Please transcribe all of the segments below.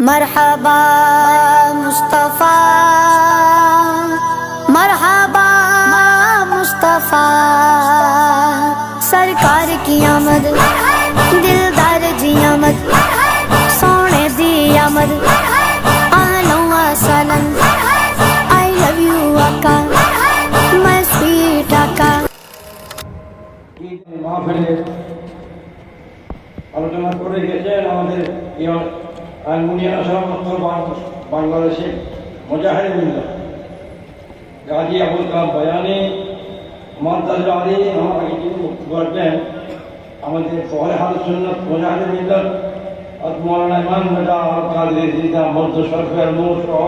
मरहबा मुस्तफा मरहबा मुस्तफा सरकार की आमद दिलदार जी आमद सोने दी आमद आहलो सलाम आई लव यू आका माय स्वीट आका মাহফিলে আলোচনা করে গেছেন আমাদের আলমুনিয়া সমস্ত বাংলাদেশের মুজাহিদিনরা গাজী আবুল কালাম বয়ানি মমতাজ আলী আমাকে যিনি বলবেন আমাদের পরে হাল সুন্নাত মুজাহিদ মিল্লাত মৌলানা ইমাম মেদা আল কাদের জিদা মধ্য সরকার নূর সহ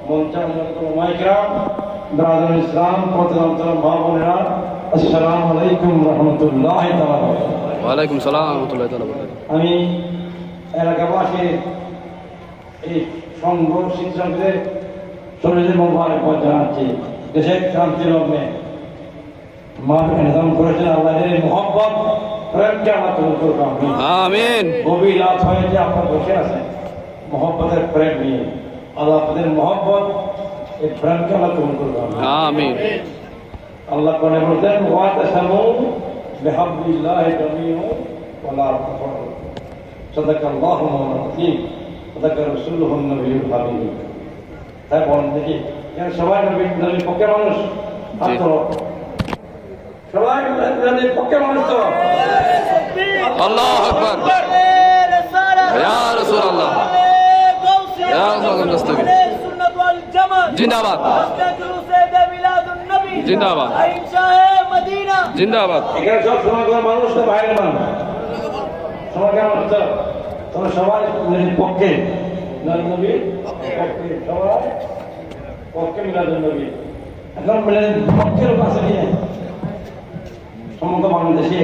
মঞ্চান মাইকরাম ব্রাদার ইসলাম প্রতিরন্তর মা বোনেরা আসসালামু আলাইকুম রহমতুল্লাহ। ওয়ালাইকুম সালাম রহমতুল্লাহ। আমি এলাকাবাসীর এই সংঘ শিক্ষকদের শরীরের মোবারকবাদ জানাচ্ছি। দেশের ক্রান্তির লগ্নে মাঠ নিজাম করেছেন আল্লাহের মোহাম্মত প্রেমকে আমার করলাম আমিন। গভীর রাত হয়েছে আপনার বসে আছেন মোহাম্মতের প্রেম নিয়ে আল্লাহ আপনাদের মোহাম্মত এই প্রেমকে আমরা গ্রহণ করলাম আমিন। আল্লাহ কোরআনে বলেন ওয়াতাসামু বিহাবলিল্লাহি জামিউ ওয়ালা তাফাররাকু সাদাকাল্লাহু মাওলানা সাদাকা রাসূলুহুন নবিয়্যুল হাবিব। তাই বলেন দেখি এখানে সবাই নবীর পক্ষে মানুষ সবাই নবীর পক্ষে মানুষ তো আল্লাহু আকবার ইয়া রাসূলুল্লাহ ইয়া রাসূলুল্লাহ জিন্দাবাদ জিন্দাবাদ জিন্দাবাদ। এখানে সব সমাজের মানুষ তো বাইরের মানুষ সমাজের মানুষ তো তোমরা সবাই নবীর পক্ষে নবীর পক্ষে সবাই পক্ষে মিলাদুন নবী এখন মিলাদুন পক্ষের কাছে নিয়ে সমগ্র বাংলাদেশে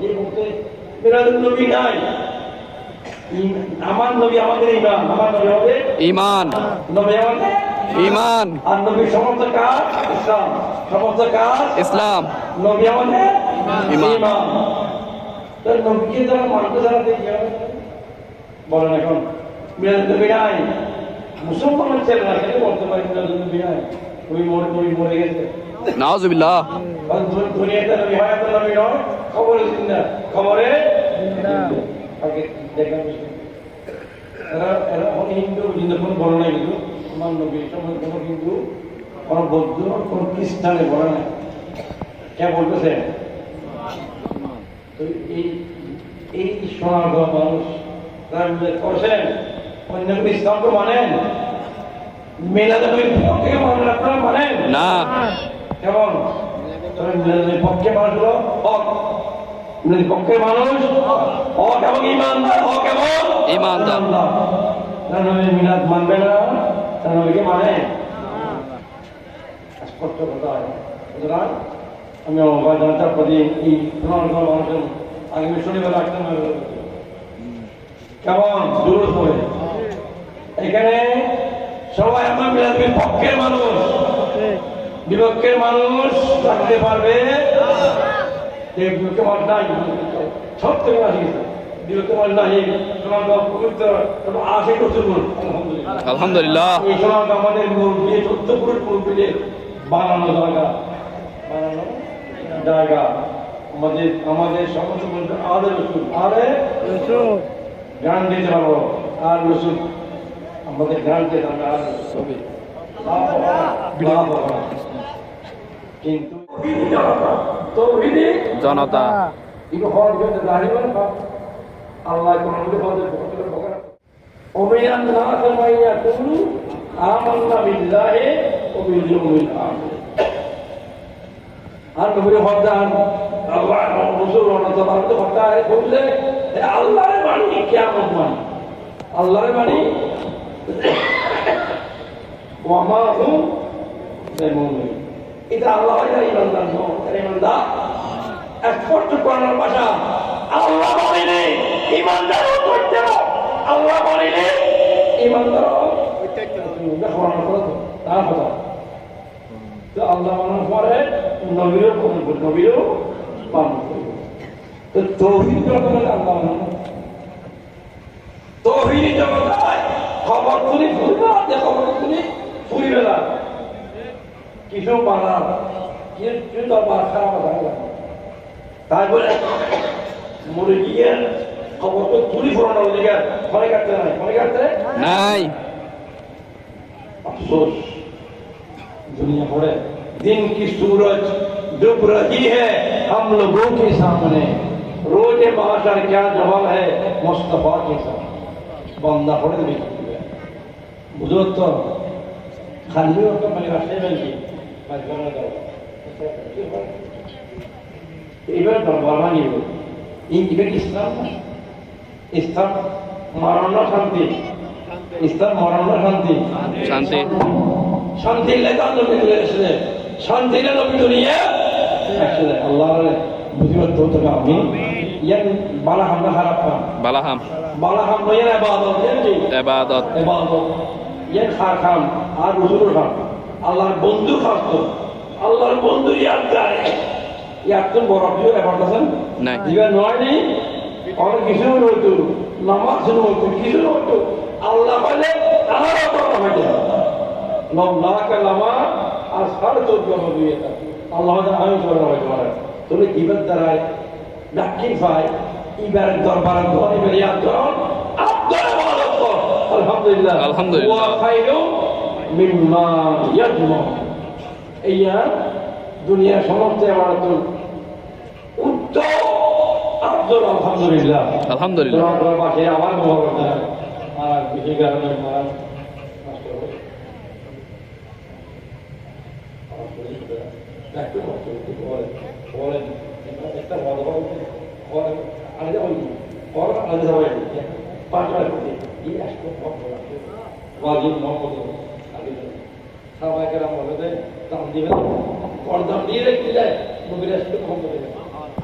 যে পক্ষে মিলাদুন নবী নাই আমার নবী আমাদের ইমান আমার নবী আমাদের ঈমান নবী আমাদের ঈমান আর নবীর সমস্ত কাজ ইসলাম সমস্ত কাজ ইসলাম নবী আমাদের ঈমান। ঈমান তার নবীকে যারা মানতে যারা দেখি বলেন এখন মিলাদুন নবী নাই মুসলমানের ছেলেরা খেলে বলতে পারি মিলাদুন নবী নাই ওই মরে গেছে নাউজুবিল্লাহ। দুনিয়াতে নবী হায়াতে নবী নয় খবরে জিন্দা খবরে আগে দেখা এরা এখন হিন্দু জিন্দা কোনো বলে নাই কিন্তু আমার নবী সময় কোনো হিন্দু কোনো বৌদ্ধ কোনো খ্রিস্টানে বলে নাই কে বলতেছে তো এই সোনার মানুষ তারা করছেন অন্য কোনো ইসলাম তো মানেন মেলাদের পক্ষে মানেন আপনারা মানেন না কেমন মেলাদের পক্ষে মানুষ হলো হক পক্ষের মানুষ হক এবং ইমানদার হক এবং ঈমানদার। তারা নবীর মিলাদ মানবে না তারা নবীকে মানে স্পষ্ট কথা হয়। সুতরাং আমি আমার জানাতার প্রতি এই মানুষের আগামী শনিবার আসতে কেমন দূর হয়ে এখানে সবাই আমার মিলাদের পক্ষের মানুষ বিপক্ষের মানুষ থাকতে পারবে বিপক্ষে মানুষ নাই সব থেকে আসি বিপক্ষে মানুষ নাই পবিত্র আসে রসুল আলহামদুলিল্লাহ। এই সময় আমাদের মুরব্বী 14 পুরুষ মুরব্বীদের বানানো জায়গা আমাদের সমস্ত মানুষের আদে রসুল আদে গান দিতে পারবো আর রসুল আমাদের গান দিতে আমরা আর কিন্তু জনতা আল্লাহ অভিযান না কমাইয়া তুমি আমান্না বিল্লাহি ওয়া বিল ইয়াউমিল আখির আর নবীর হদান আল্লাহ রাসূল ওয়া তাআলা হদায় বললে আল্লাহর বাণী কিয়ামত মানে আল্লাহর বাণী ওয়া মা হুম বিমুমিন এটা আল্লাহ ইমানদার নয় ইমানদার স্পষ্ট করার ভাষা আল্লাহ বলেন ইমানদার করতে আল্লাহ বলেন ইমানদার দেখো তার কথা তো আল্লাহ মানার পরে নবীরও কবুল করবে নবীরও পালন করবে তো তৌহিদ আল্লাহ মানা তো গভীর জগতায় খবর তুলি ফুলবে যে খবর তুলি ফুলবে না কিছু মানার কিছু দরবার খারাপ থাকে তারপরে মুরগির খবর তো তুলি ফুরানো দিকে ফলে কাটতে নাই ফলে কাটতে নাই अफसोस दुनिया पड़े दिन की सूरज डूब रही है हम लोगों के सामने रोज महाशर क्या जवाब है मुस्तफा के सामने बंदा पड़े भी बुजुर्ग तो खाली होकर मैंने रास्ते में की এবার দরবার নিব ইনকিবেট ইসলাম ইসলাম মরণ শান্তি ইসলাম মরণ শান্তি শান্তি শান্তি লেখা নবী তুলে এসেছে শান্তি না নবী দুনিয়া আসলে আল্লাহর বুঝিবত তো আমি ইয়ান বালা হামলা খারাপ না বালাহাম বালা হাম নয় ইবাদত কি ইবাদত ইবাদত ইয়ান খাম আর হুজুর খাম আল্লাহর বন্ধু খাস তো আল্লাহর বন্ধু ইয়াদ করে ইয়াদ তো বড় প্রিয় ব্যাপার আছে নাই দিবা নয় নি অনেক কিছু হতো নামাজ শুরু হতো কিছু হতো আল্লাহ বলে আমার বড় হয়ে যায় নল্লাহ কালামা আর সাড়ে 14 দিয়ে আল্লাহ আমি বড় হয়ে যায় তুমি ইবাদত দ্বারাই দাকিন ফাই ইবাদত দরবার ধরে বেরিয়াত করুন আব্দুল ইবাদত কর আলহামদুলিল্লাহ আলহামদুলিল্লাহ ওয়া খায়রু মিম্মা ইয়াজমা ইয়া দুনিয়া সমস্ত ইবাদত উত্তম আব্দুল আলহামদুলিল্লাহ আলহামদুলিল্লাহ তোমার পাশে আমার মোহব্বত আর বিশেষ কারণে আমার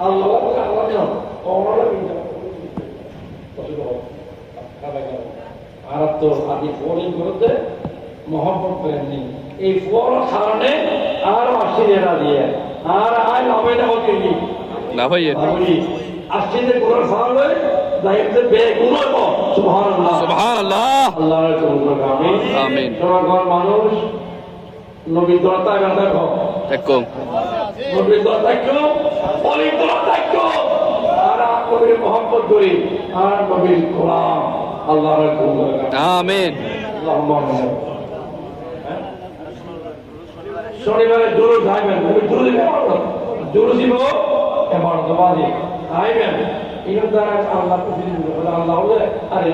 আল্লাহ আর তো আদি ফোরিং করতে মহব্বত করেননি এই ফোর কারণে আর আসিরা দিয়ে আর আই লাভে না হতে কি না ভাইয়ে বলি আসিতে কোরআন ফালে দায়িত্ব বেগুন সুবহানাল্লাহ সুবহানাল্লাহ আল্লাহর কবুল আমিন আমিন সবার মানুষ নবী দরতা গাতা কো একদম নবী দরতা কো বলি দরতা কো আর নবীর মহব্বত করি আর নবীর কোরআন আল্লাহর কবুল আমিন আল্লাহুম্মা আমিন শনিবারে জোর যাইবেন আমি জোর দিবেন জোর দিব এবার দবাজি আইবেন এর দ্বারা আল্লাহ খুশি হবে আল্লাহ বলে আরে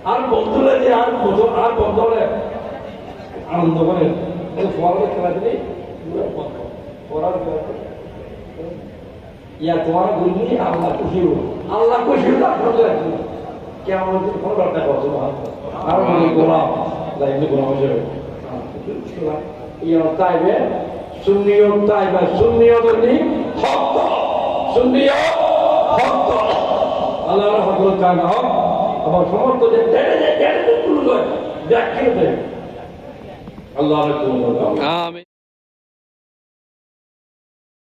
আর বন্ধুরা যে আর বন্ধুরা আনন্দ করে ফল খেলা দিলে পড়ার ইয়া তোমার গুলি আল্লাহ খুশি হবে আপনাদের কেমন ফল রাখতে পারছো আর গোলাম লাইনে গোলাম হয়ে ইয়া তাইবে সুন্নিয়ত তাইবা সুন্নিয়ত নি হক সুন্নিয়ত হক আল্লাহর হকর কানা হক আমার সমস্ত যে দেড়ে তুলুলো ব্যাখ্যা দেয় আল্লাহর কবুল আমিন